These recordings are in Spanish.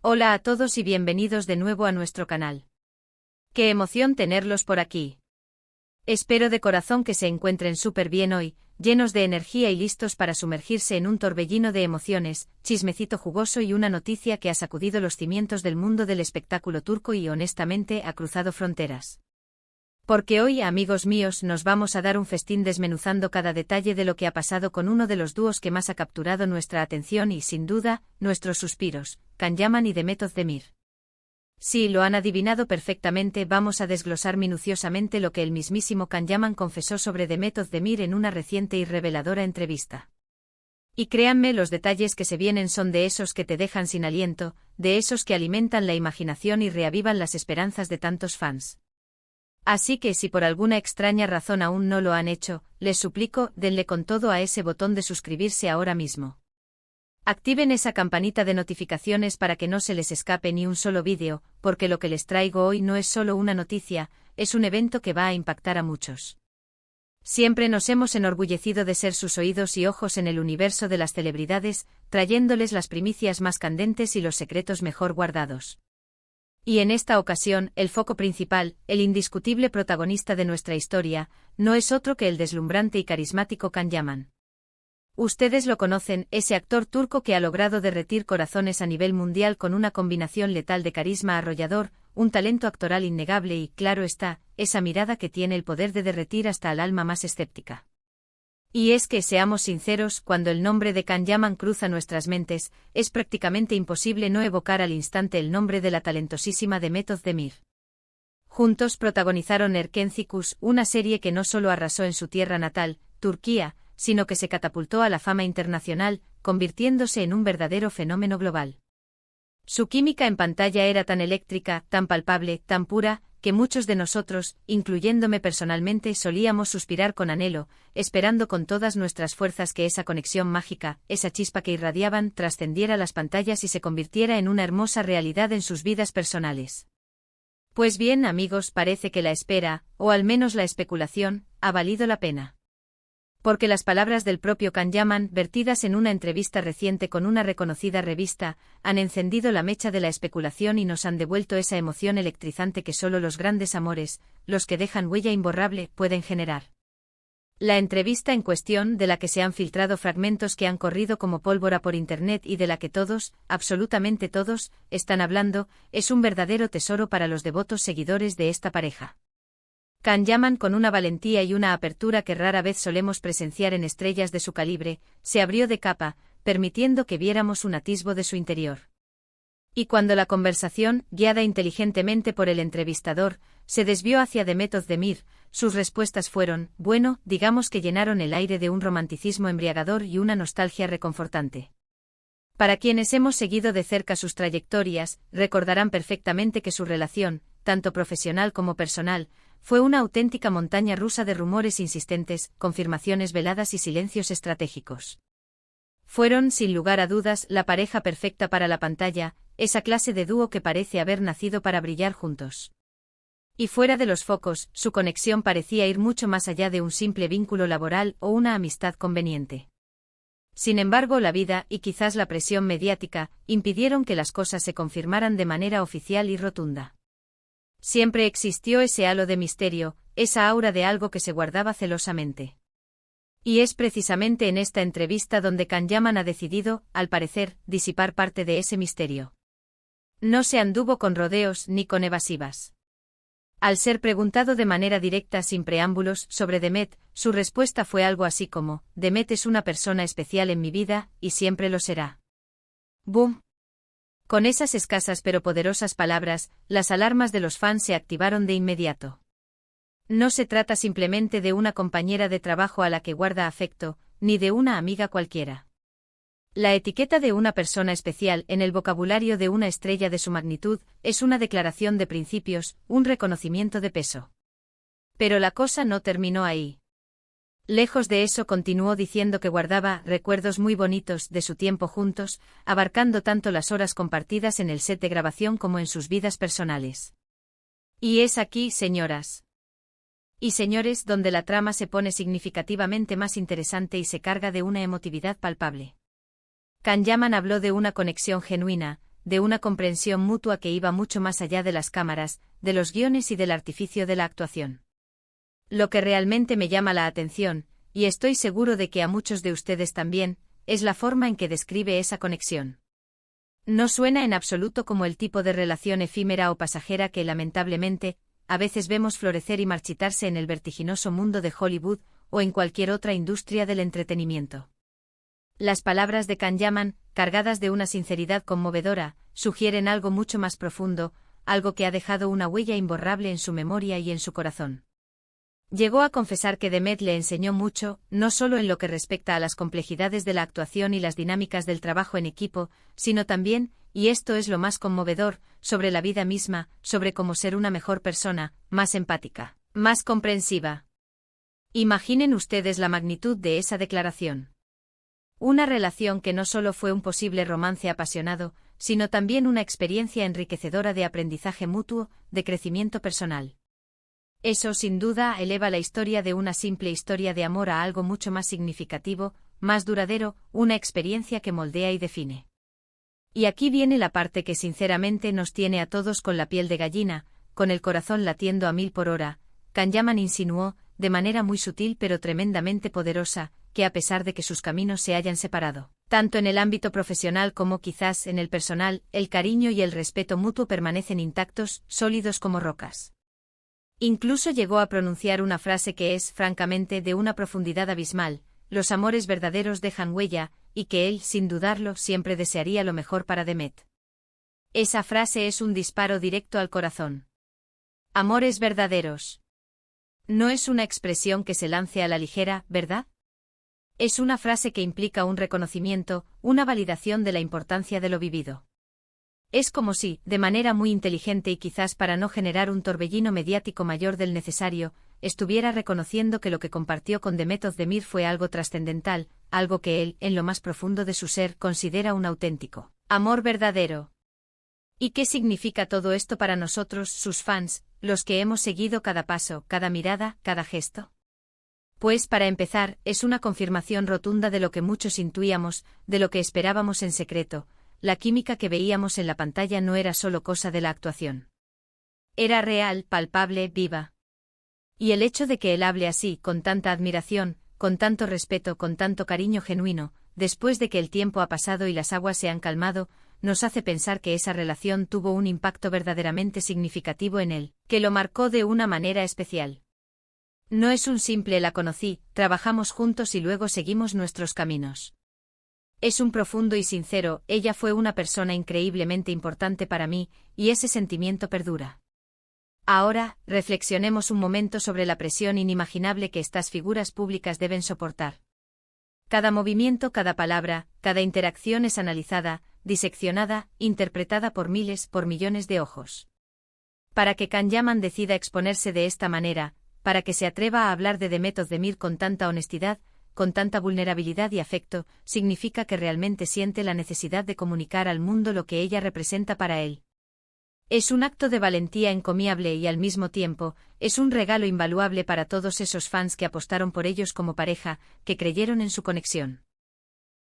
Hola a todos y bienvenidos de nuevo a nuestro canal. Qué emoción tenerlos por aquí. Espero de corazón que se encuentren súper bien hoy, llenos de energía y listos para sumergirse en un torbellino de emociones, chismecito jugoso y una noticia que ha sacudido los cimientos del mundo del espectáculo turco y honestamente ha cruzado fronteras. Porque hoy, amigos míos, nos vamos a dar un festín desmenuzando cada detalle de lo que ha pasado con uno de los dúos que más ha capturado nuestra atención y, sin duda, nuestros suspiros, Can Yaman y Demet Özdemir. Sí, lo han adivinado perfectamente, vamos a desglosar minuciosamente lo que el mismísimo Can Yaman confesó sobre Demet Özdemir en una reciente y reveladora entrevista. Y créanme, los detalles que se vienen son de esos que te dejan sin aliento, de esos que alimentan la imaginación y reavivan las esperanzas de tantos fans. Así que si por alguna extraña razón aún no lo han hecho, les suplico, denle con todo a ese botón de suscribirse ahora mismo. Activen esa campanita de notificaciones para que no se les escape ni un solo vídeo, porque lo que les traigo hoy no es solo una noticia, es un evento que va a impactar a muchos. Siempre nos hemos enorgullecido de ser sus oídos y ojos en el universo de las celebridades, trayéndoles las primicias más candentes y los secretos mejor guardados. Y en esta ocasión, el foco principal, el indiscutible protagonista de nuestra historia, no es otro que el deslumbrante y carismático Can Yaman. Ustedes lo conocen, ese actor turco que ha logrado derretir corazones a nivel mundial con una combinación letal de carisma arrollador, un talento actoral innegable y, claro está, esa mirada que tiene el poder de derretir hasta el alma más escéptica. Y es que, seamos sinceros, cuando el nombre de Can Yaman cruza nuestras mentes, es prácticamente imposible no evocar al instante el nombre de la talentosísima Demet Özdemir. Juntos protagonizaron Erkenci-Kuş, una serie que no solo arrasó en su tierra natal, Turquía, sino que se catapultó a la fama internacional, convirtiéndose en un verdadero fenómeno global. Su química en pantalla era tan eléctrica, tan palpable, tan pura, que muchos de nosotros, incluyéndome personalmente, solíamos suspirar con anhelo, esperando con todas nuestras fuerzas que esa conexión mágica, esa chispa que irradiaban, trascendiera las pantallas y se convirtiera en una hermosa realidad en sus vidas personales. Pues bien, amigos, parece que la espera, o al menos la especulación, ha valido la pena. Porque las palabras del propio Can Yaman, vertidas en una entrevista reciente con una reconocida revista, han encendido la mecha de la especulación y nos han devuelto esa emoción electrizante que solo los grandes amores, los que dejan huella imborrable, pueden generar. La entrevista en cuestión, de la que se han filtrado fragmentos que han corrido como pólvora por internet y de la que todos, absolutamente todos, están hablando, es un verdadero tesoro para los devotos seguidores de esta pareja. Can Yaman, con una valentía y una apertura que rara vez solemos presenciar en estrellas de su calibre, se abrió de capa, permitiendo que viéramos un atisbo de su interior. Y cuando la conversación, guiada inteligentemente por el entrevistador, se desvió hacia Demet Özdemir, sus respuestas fueron, bueno, digamos que llenaron el aire de un romanticismo embriagador y una nostalgia reconfortante. Para quienes hemos seguido de cerca sus trayectorias, recordarán perfectamente que su relación, tanto profesional como personal, fue una auténtica montaña rusa de rumores insistentes, confirmaciones veladas y silencios estratégicos. Fueron, sin lugar a dudas, la pareja perfecta para la pantalla, esa clase de dúo que parece haber nacido para brillar juntos. Y fuera de los focos, su conexión parecía ir mucho más allá de un simple vínculo laboral o una amistad conveniente. Sin embargo, la vida, y quizás la presión mediática, impidieron que las cosas se confirmaran de manera oficial y rotunda. Siempre existió ese halo de misterio, esa aura de algo que se guardaba celosamente. Y es precisamente en esta entrevista donde Can Yaman ha decidido, al parecer, disipar parte de ese misterio. No se anduvo con rodeos ni con evasivas. Al ser preguntado de manera directa sin preámbulos sobre Demet, su respuesta fue algo así como, Demet es una persona especial en mi vida, y siempre lo será. ¡Boom! Con esas escasas pero poderosas palabras, las alarmas de los fans se activaron de inmediato. No se trata simplemente de una compañera de trabajo a la que guarda afecto, ni de una amiga cualquiera. La etiqueta de una persona especial en el vocabulario de una estrella de su magnitud es una declaración de principios, un reconocimiento de peso. Pero la cosa no terminó ahí. Lejos de eso, continuó diciendo que guardaba recuerdos muy bonitos de su tiempo juntos, abarcando tanto las horas compartidas en el set de grabación como en sus vidas personales. Y es aquí, señoras y señores, donde la trama se pone significativamente más interesante y se carga de una emotividad palpable. Can Yaman habló de una conexión genuina, de una comprensión mutua que iba mucho más allá de las cámaras, de los guiones y del artificio de la actuación. Lo que realmente me llama la atención, y estoy seguro de que a muchos de ustedes también, es la forma en que describe esa conexión. No suena en absoluto como el tipo de relación efímera o pasajera que, lamentablemente, a veces vemos florecer y marchitarse en el vertiginoso mundo de Hollywood o en cualquier otra industria del entretenimiento. Las palabras de Kanyaman, cargadas de una sinceridad conmovedora, sugieren algo mucho más profundo, algo que ha dejado una huella imborrable en su memoria y en su corazón. Llegó a confesar que Demet le enseñó mucho, no solo en lo que respecta a las complejidades de la actuación y las dinámicas del trabajo en equipo, sino también, y esto es lo más conmovedor, sobre la vida misma, sobre cómo ser una mejor persona, más empática, más comprensiva. Imaginen ustedes la magnitud de esa declaración. Una relación que no solo fue un posible romance apasionado, sino también una experiencia enriquecedora de aprendizaje mutuo, de crecimiento personal. Eso sin duda eleva la historia de una simple historia de amor a algo mucho más significativo, más duradero, una experiencia que moldea y define. Y aquí viene la parte que sinceramente nos tiene a todos con la piel de gallina, con el corazón latiendo a 1000 por hora. Kanyaman insinuó, de manera muy sutil pero tremendamente poderosa, que a pesar de que sus caminos se hayan separado, tanto en el ámbito profesional como quizás en el personal, el cariño y el respeto mutuo permanecen intactos, sólidos como rocas. Incluso llegó a pronunciar una frase que es, francamente, de una profundidad abismal: los amores verdaderos dejan huella, y que él, sin dudarlo, siempre desearía lo mejor para Demet. Esa frase es un disparo directo al corazón. Amores verdaderos. No es una expresión que se lance a la ligera, ¿verdad? Es una frase que implica un reconocimiento, una validación de la importancia de lo vivido. Es como si, de manera muy inteligente y quizás para no generar un torbellino mediático mayor del necesario, estuviera reconociendo que lo que compartió con Demet Özdemir fue algo trascendental, algo que él, en lo más profundo de su ser, considera un auténtico amor verdadero. ¿Y qué significa todo esto para nosotros, sus fans, los que hemos seguido cada paso, cada mirada, cada gesto? Pues para empezar, es una confirmación rotunda de lo que muchos intuíamos, de lo que esperábamos en secreto. La química que veíamos en la pantalla no era solo cosa de la actuación. Era real, palpable, viva. Y el hecho de que él hable así, con tanta admiración, con tanto respeto, con tanto cariño genuino, después de que el tiempo ha pasado y las aguas se han calmado, nos hace pensar que esa relación tuvo un impacto verdaderamente significativo en él, que lo marcó de una manera especial. No es un simple la conocí, trabajamos juntos y luego seguimos nuestros caminos. Es un profundo y sincero, ella fue una persona increíblemente importante para mí, y ese sentimiento perdura. Ahora, reflexionemos un momento sobre la presión inimaginable que estas figuras públicas deben soportar. Cada movimiento, cada palabra, cada interacción es analizada, diseccionada, interpretada por miles, por millones de ojos. Para que Kanyaman decida exponerse de esta manera, para que se atreva a hablar de Demet Özdemir con tanta honestidad, con tanta vulnerabilidad y afecto, significa que realmente siente la necesidad de comunicar al mundo lo que ella representa para él. Es un acto de valentía encomiable y al mismo tiempo, es un regalo invaluable para todos esos fans que apostaron por ellos como pareja, que creyeron en su conexión.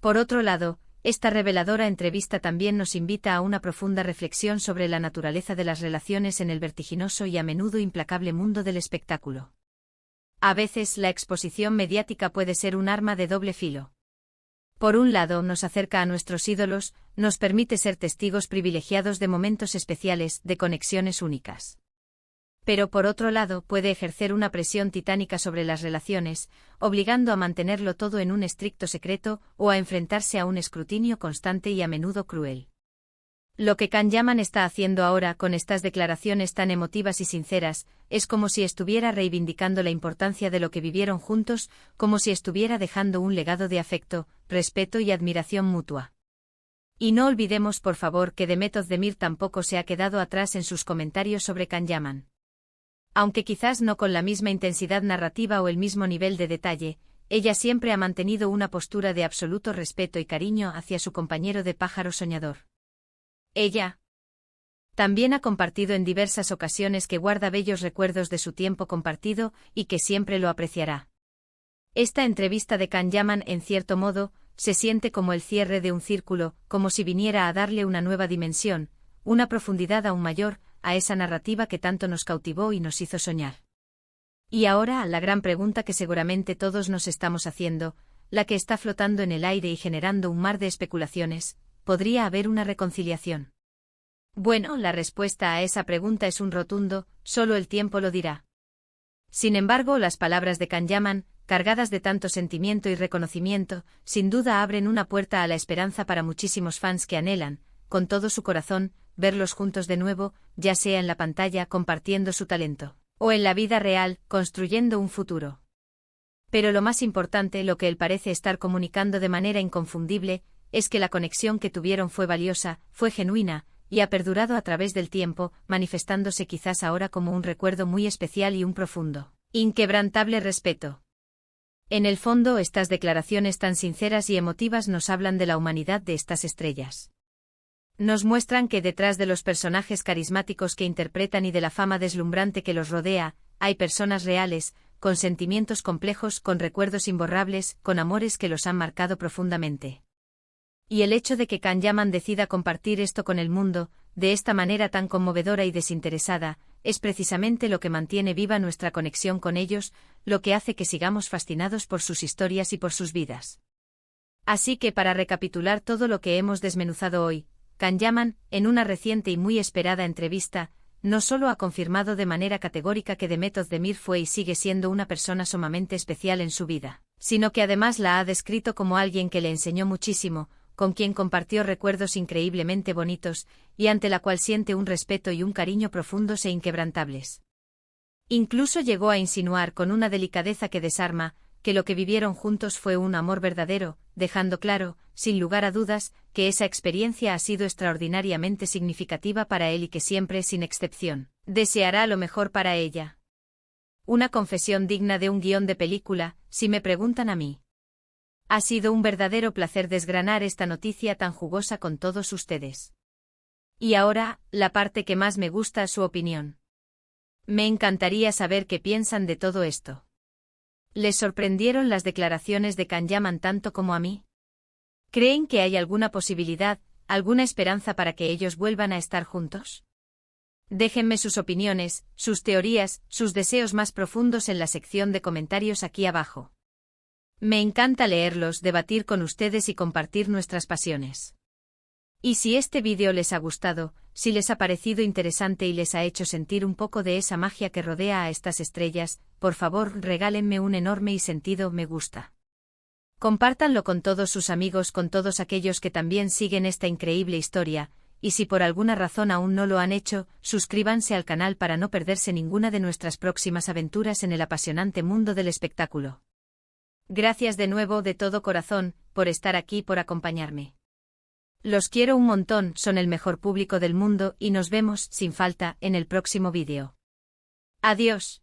Por otro lado, esta reveladora entrevista también nos invita a una profunda reflexión sobre la naturaleza de las relaciones en el vertiginoso y a menudo implacable mundo del espectáculo. A veces la exposición mediática puede ser un arma de doble filo. Por un lado, nos acerca a nuestros ídolos, nos permite ser testigos privilegiados de momentos especiales, de conexiones únicas. Pero por otro lado, puede ejercer una presión titánica sobre las relaciones, obligando a mantenerlo todo en un estricto secreto o a enfrentarse a un escrutinio constante y a menudo cruel. Lo que Kanyaman está haciendo ahora con estas declaraciones tan emotivas y sinceras, es como si estuviera reivindicando la importancia de lo que vivieron juntos, como si estuviera dejando un legado de afecto, respeto y admiración mutua. Y no olvidemos por favor que Demet Özdemir tampoco se ha quedado atrás en sus comentarios sobre Kanyaman. Aunque quizás no con la misma intensidad narrativa o el mismo nivel de detalle, ella siempre ha mantenido una postura de absoluto respeto y cariño hacia su compañero de pájaro soñador. Ella también ha compartido en diversas ocasiones que guarda bellos recuerdos de su tiempo compartido y que siempre lo apreciará. Esta entrevista de Kanyaman, en cierto modo, se siente como el cierre de un círculo, como si viniera a darle una nueva dimensión, una profundidad aún mayor, a esa narrativa que tanto nos cautivó y nos hizo soñar. Y ahora, la gran pregunta que seguramente todos nos estamos haciendo, la que está flotando en el aire y generando un mar de especulaciones, ¿podría haber una reconciliación? Bueno, la respuesta a esa pregunta es un rotundo, solo el tiempo lo dirá. Sin embargo, las palabras de Kanyaman, cargadas de tanto sentimiento y reconocimiento, sin duda abren una puerta a la esperanza para muchísimos fans que anhelan, con todo su corazón, verlos juntos de nuevo, ya sea en la pantalla compartiendo su talento, o en la vida real, construyendo un futuro. Pero lo más importante, lo que él parece estar comunicando de manera inconfundible, es que la conexión que tuvieron fue valiosa, fue genuina, y ha perdurado a través del tiempo, manifestándose quizás ahora como un recuerdo muy especial y un profundo, inquebrantable respeto. En el fondo, estas declaraciones tan sinceras y emotivas nos hablan de la humanidad de estas estrellas. Nos muestran que detrás de los personajes carismáticos que interpretan y de la fama deslumbrante que los rodea, hay personas reales, con sentimientos complejos, con recuerdos imborrables, con amores que los han marcado profundamente. Y el hecho de que Kanyaman decida compartir esto con el mundo, de esta manera tan conmovedora y desinteresada, es precisamente lo que mantiene viva nuestra conexión con ellos, lo que hace que sigamos fascinados por sus historias y por sus vidas. Así que para recapitular todo lo que hemos desmenuzado hoy, Kanyaman, en una reciente y muy esperada entrevista, no solo ha confirmado de manera categórica que Demet Özdemir fue y sigue siendo una persona sumamente especial en su vida, sino que además la ha descrito como alguien que le enseñó muchísimo, con quien compartió recuerdos increíblemente bonitos, y ante la cual siente un respeto y un cariño profundos e inquebrantables. Incluso llegó a insinuar con una delicadeza que desarma, que lo que vivieron juntos fue un amor verdadero, dejando claro, sin lugar a dudas, que esa experiencia ha sido extraordinariamente significativa para él y que siempre, sin excepción, deseará lo mejor para ella. Una confesión digna de un guión de película, si me preguntan a mí. Ha sido un verdadero placer desgranar esta noticia tan jugosa con todos ustedes. Y ahora, la parte que más me gusta, su opinión. Me encantaría saber qué piensan de todo esto. ¿Les sorprendieron las declaraciones de Kanyaman tanto como a mí? ¿Creen que hay alguna posibilidad, alguna esperanza para que ellos vuelvan a estar juntos? Déjenme sus opiniones, sus teorías, sus deseos más profundos en la sección de comentarios aquí abajo. Me encanta leerlos, debatir con ustedes y compartir nuestras pasiones. Y si este vídeo les ha gustado, si les ha parecido interesante y les ha hecho sentir un poco de esa magia que rodea a estas estrellas, por favor regálenme un enorme y sentido me gusta. Compártanlo con todos sus amigos, con todos aquellos que también siguen esta increíble historia, y si por alguna razón aún no lo han hecho, suscríbanse al canal para no perderse ninguna de nuestras próximas aventuras en el apasionante mundo del espectáculo. Gracias de nuevo de todo corazón, por estar aquí, por acompañarme. Los quiero un montón, son el mejor público del mundo y nos vemos, sin falta, en el próximo vídeo. Adiós.